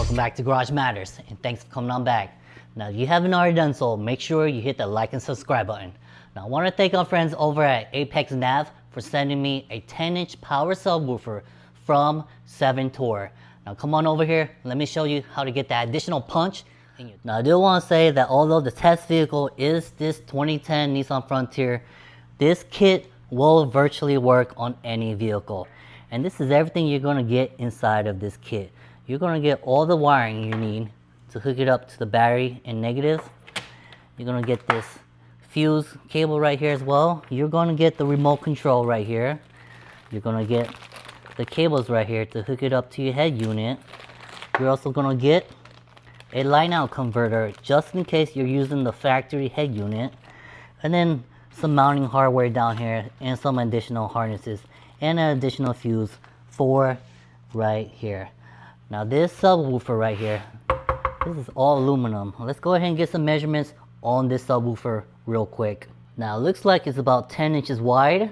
Welcome back to Garage Matters, and thanks for coming on back. Now, if you haven't already done so, make sure you hit the like and subscribe button. Now, I want to thank our friends over at Apex Nav for sending me a 10-inch power subwoofer from SevenTour. Now, come on over here, let me show you how to get that additional punch. Now, I do want to say that although the test vehicle is this 2010 Nissan Frontier, this kit will virtually work on any vehicle. And this is everything you're going to get inside of this kit. You're going to get all the wiring you need to hook it up to the battery and negative. You're going to get this fuse cable right here as well. You're going to get the remote control right here. You're going to get the cables right here to hook it up to your head unit. You're also going to get a line out converter just in case you're using the factory head unit, and then some mounting hardware down here and some additional harnesses and an additional fuse for right here. Now this subwoofer right here, this is all aluminum. Let's go ahead and get some measurements on this subwoofer real quick. Now it looks like it's about 10 inches wide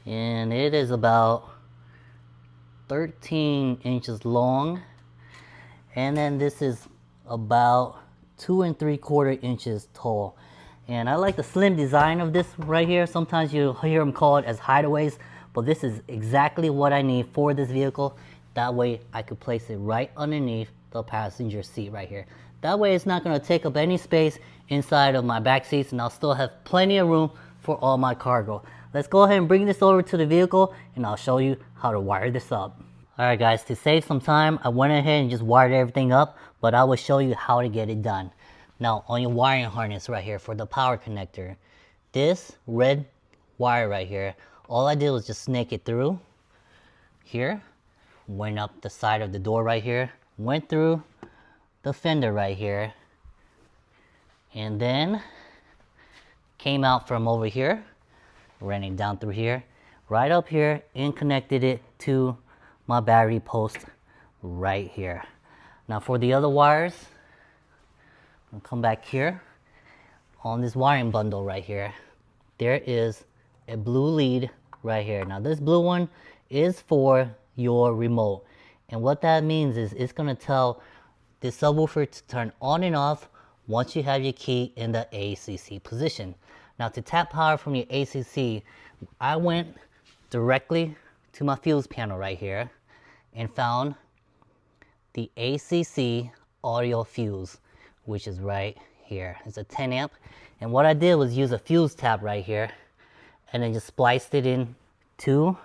and it is about 13 inches long. And then this is about 2 3/4 inches tall. And I like the slim design of this right here. Sometimes you'll hear them called as hideaways, but this is exactly what I need for this vehicle. That way I could place it right underneath the passenger seat right here. That way it's not going to take up any space inside of my back seats, and I'll still have plenty of room for all my cargo. Let's go ahead and bring this over to the vehicle and I'll show you how to wire this up. Alright guys, to save some time, I went ahead and just wired everything up, but I will show you how to get it done. Now, on your wiring harness right here for the power connector, this red wire right here, all I did was just snake it through here, went up the side of the door right here, went through the fender right here, and then came out from over here, ran it down through here, right up here, and connected it to my battery post right here. Now for the other wires, I'll come back here. On this wiring bundle right here, there is a blue lead right here. Now this blue one is for your remote, and what that means is it's going to tell the subwoofer to turn on and off once you have your key in the ACC position. Now to tap power from your ACC, I went directly to my fuse panel right here and found the ACC audio fuse, which is right here. It's a 10 amp, and what I did was use a fuse tab right here and then just spliced it in to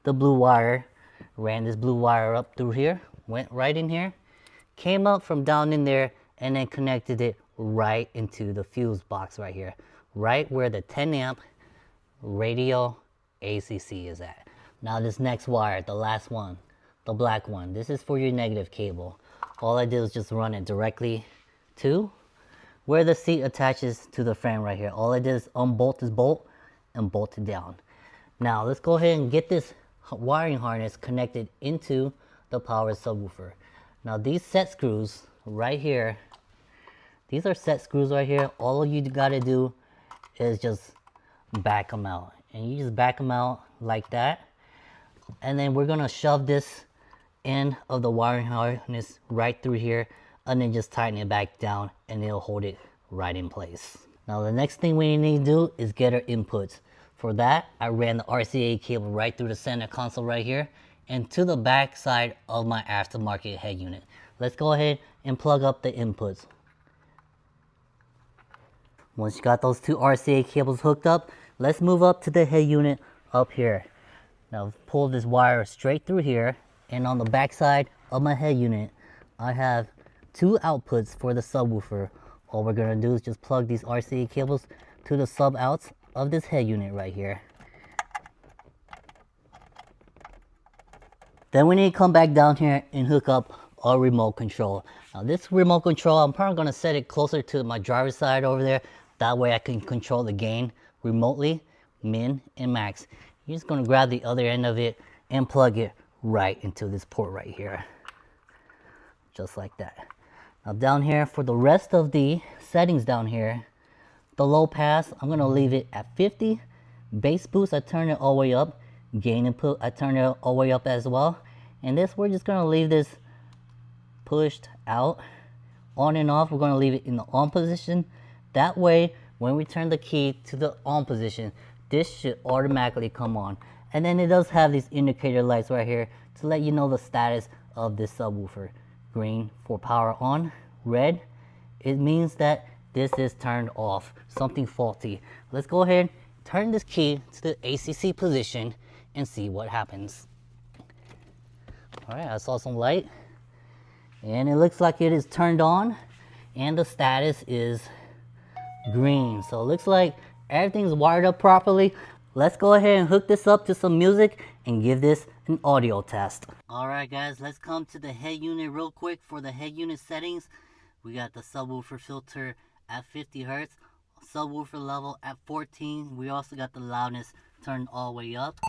the blue wire, ran this blue wire up through here, went right in here, came up from down in there, and then connected it right into the fuse box right here, right where the 10 amp radio ACC is at. Now this next wire, the last one, the black one, this is for your negative cable. All I did was just run it directly to where the seat attaches to the frame right here. All I did is unbolt this bolt and bolt it down. Now let's go ahead and get this wiring harness connected into the power subwoofer. Now these set screws right here, these are set screws right here. All you gotta do is just back them out, and you just back them out like that, and then we're gonna shove this end of the wiring harness right through here, and then just tighten it back down and it'll hold it right in place. Now the next thing we need to do is get our inputs. For that, I ran the RCA cable right through the center console right here and to the back side of my aftermarket head unit. Let's go ahead and plug up the inputs. Once you got those two RCA cables hooked up, let's move up to the head unit up here. Now pull this wire straight through here, and on the back side of my head unit, I have two outputs for the subwoofer. All we're gonna do is just plug these RCA cables to the sub outs of this head unit right here. Then we need to come back down here and hook up our remote control. Now this remote control, I'm probably gonna set it closer to my driver's side over there. That way I can control the gain remotely, min and max. You're just gonna grab the other end of it and plug it right into this port right here, just like that. Now down here for the rest of the settings down here, the low pass, I'm gonna leave it at 50. Bass boost, I turn it all the way up. Gain input, I turn it all the way up as well. And this, we're just gonna leave this pushed out. On and off, we're going to leave it in the on position. That way, when we turn the key to the on position, this should automatically come on. And then it does have these indicator lights right here to let you know the status of this subwoofer. Green for power on, red, it means that this is turned off, something faulty. Let's go ahead, turn this key to the ACC position and see what happens. All right, I saw some light and it looks like it is turned on and the status is green. So it looks like everything's wired up properly. Let's go ahead and hook this up to some music and give this an audio test. All right guys, let's come to the head unit real quick. For the head unit settings, we got the subwoofer filter at 50 Hertz, subwoofer level at 14. We also got the loudness turned all the way up.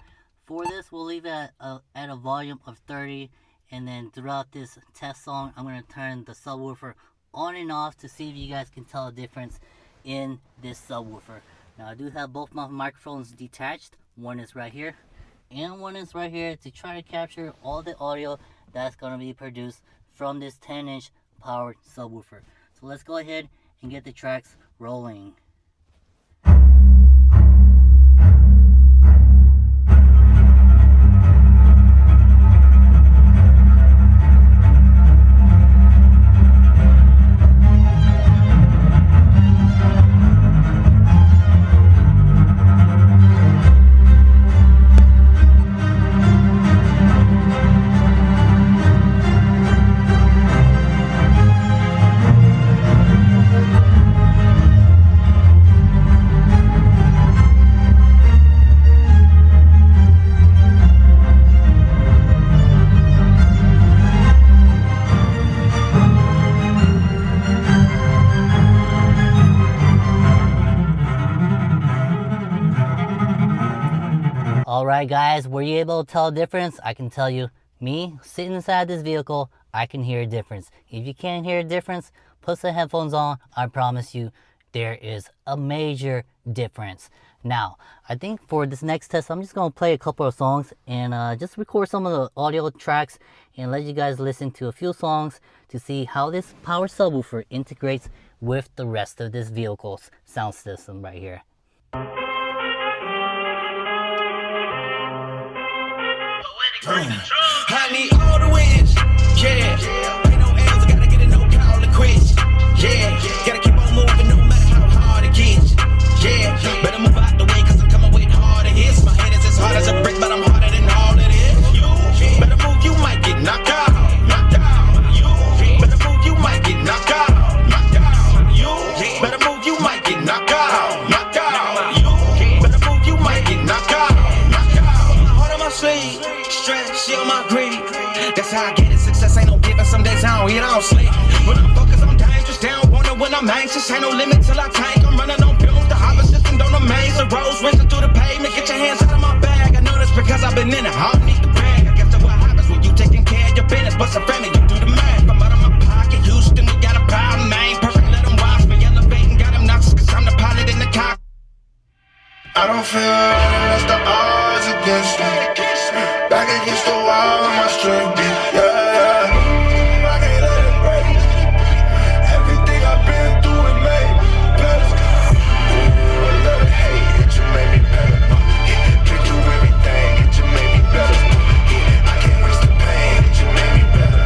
For this, we'll leave it at a volume of 30, and then throughout this test song, I'm going to turn the subwoofer on and off to see if you guys can tell a difference in this subwoofer. Now I do have both my microphones detached. One is right here and one is right here to try to capture all the audio that's going to be produced from this 10-inch powered subwoofer. So let's go ahead and get the tracks rolling. Alright guys, were you able to tell a difference? I can tell you, me, sitting inside this vehicle, I can hear a difference. If you can't hear a difference, put some headphones on. I promise you, there is a major difference. Now, I think for this next test, I'm just going to play a couple of songs and just record some of the audio tracks and let you guys listen to a few songs to see how this power subwoofer integrates with the rest of this vehicle's sound system right here. I need all the wins, yeah. Ain't no else, gotta get it, no call to quits, yeah. Gotta keep on moving no matter how hard it gets, yeah. Better move out the way, cause I'm coming with harder hits. My head is as hard as a brick, but I'm harder than all it is. You better move, you might get knocked out, knocked out. You better move, you might get knocked out, knocked out. You better move, you might get knocked out, knocked out. You better move, you might get knocked out, knocked out. My heart on my sleeve. She on my greed. That's how I get it. Success ain't no giving. Some days I don't eat, I don't sleep. When I'm focused, I'm dangerous. Down, wonder when I'm anxious. Ain't no limit till I tank. I'm running on fumes. The hopper system don't amaze. The roads racing through the pavement. Get your hands out of my bag. I know this because I've been in it. I don't need the brag. I guess that's what happens when you taking care of your business. But some family, you do the math. I'm out of my pocket. Houston, we got a problem. I ain't perfect. Let them watch me elevating. Got them knocks cause I'm the pilot in the car. I don't feel right unless the odds against me. Back against the wall of my strength, yeah. I can't let it break. Everything I've been through, it made me better. A little hate, it just made me better. Been through everything, it just made me better. I can't waste the pain, it just made me better.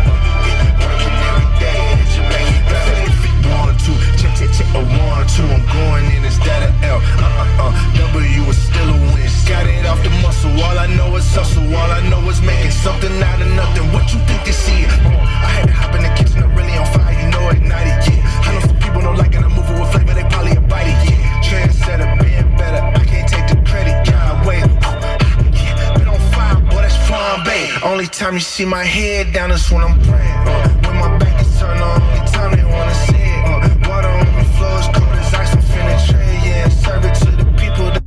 Working every day, it just made me better. If it 1 or 2, check, a 1 or 2. I'm going in, is that an L? W is still a win. Got it off the muscle, all I know is hustle. All I know is making something out of nothing. What you think this is? I had to hop in the kitchen, I'm really on fire, you know, ignite it, yeah. I know some people don't like it, I'm moving with flavor, they probably bite it, yeah. Trendsetter, being better, I can't take the credit, yeah, wait. Yeah, been on fire, boy, that's flambe. Only time you see my head down is when I'm praying. When my back is turned on, only time they wanna see it. Water on the floor is cold as ice, I'm finna trade, yeah. Serve it to the people that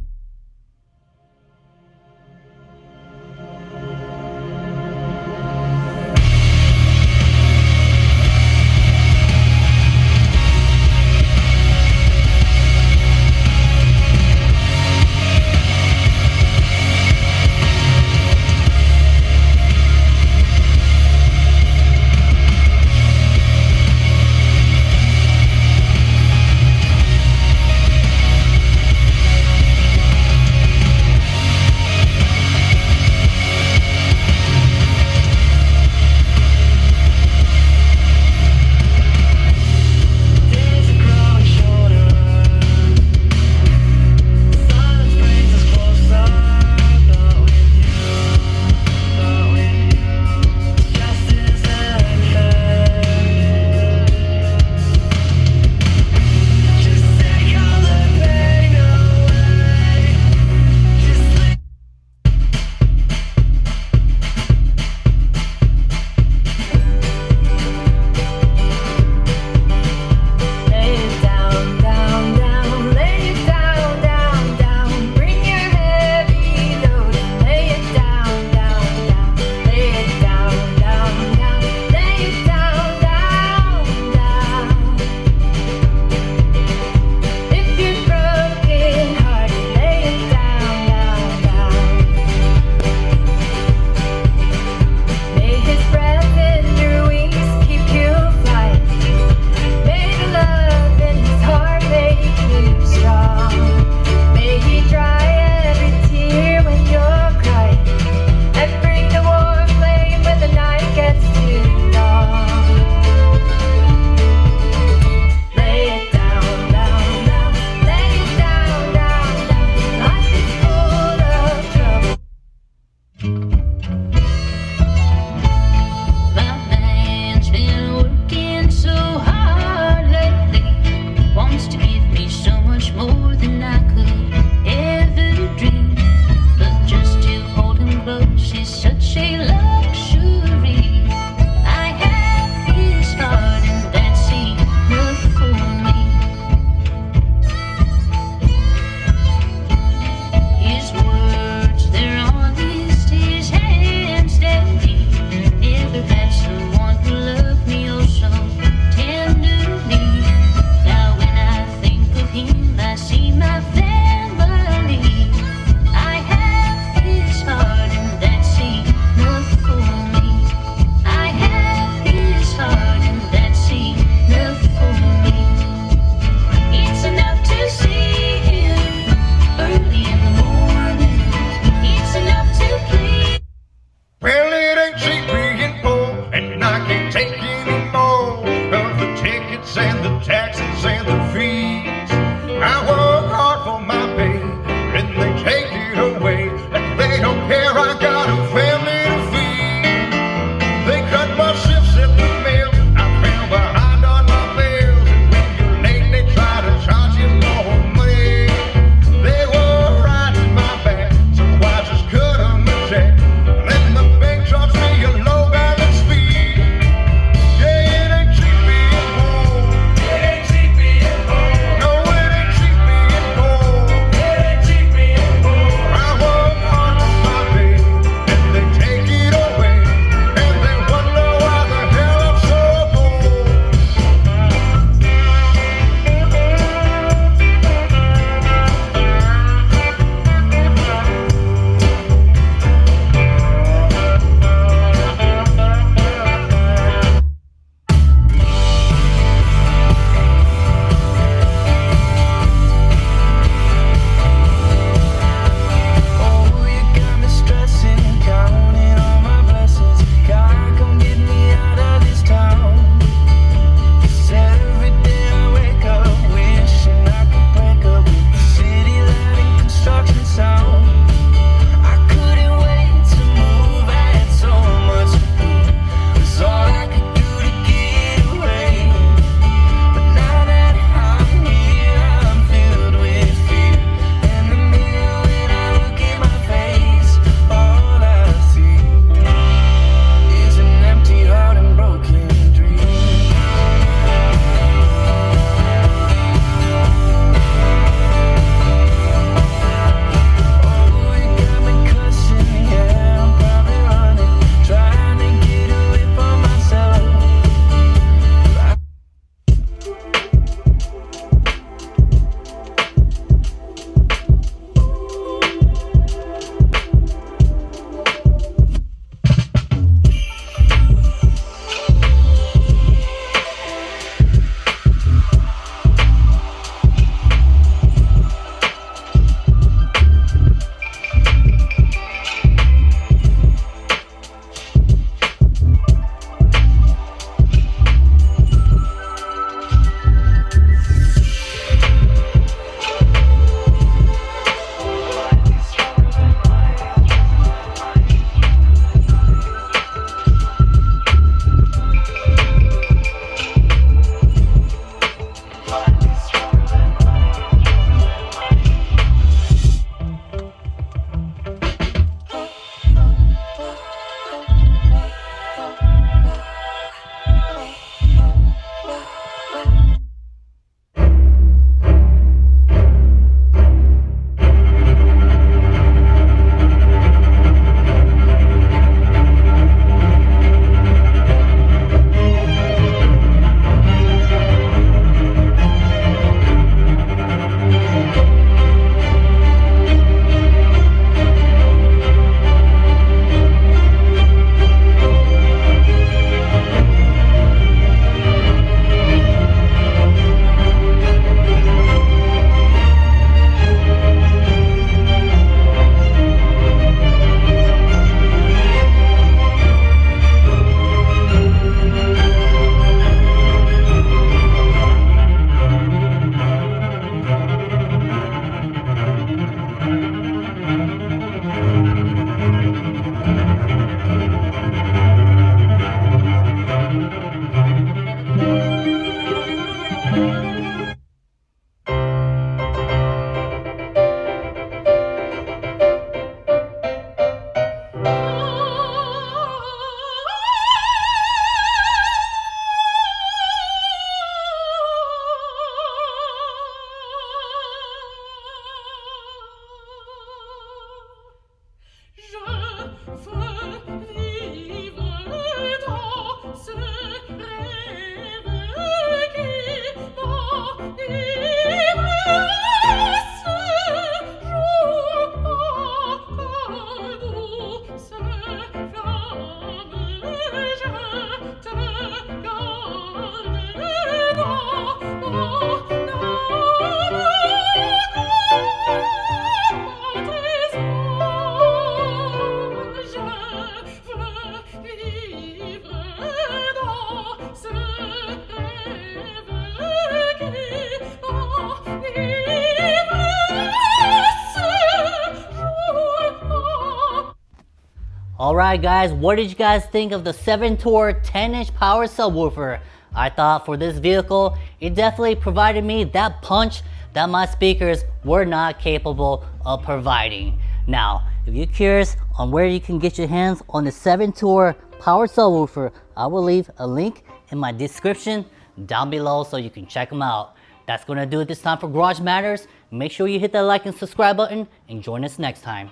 Alright guys, what did you guys think of the SevenTour 10-inch power subwoofer? I thought for this vehicle, it definitely provided me that punch that my speakers were not capable of providing. Now, if you're curious on where you can get your hands on the SevenTour power subwoofer, I will leave a link in my description down below so you can check them out. That's gonna do it this time for Garage Matters. Make sure you hit that like and subscribe button and join us next time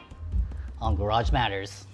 on Garage Matters.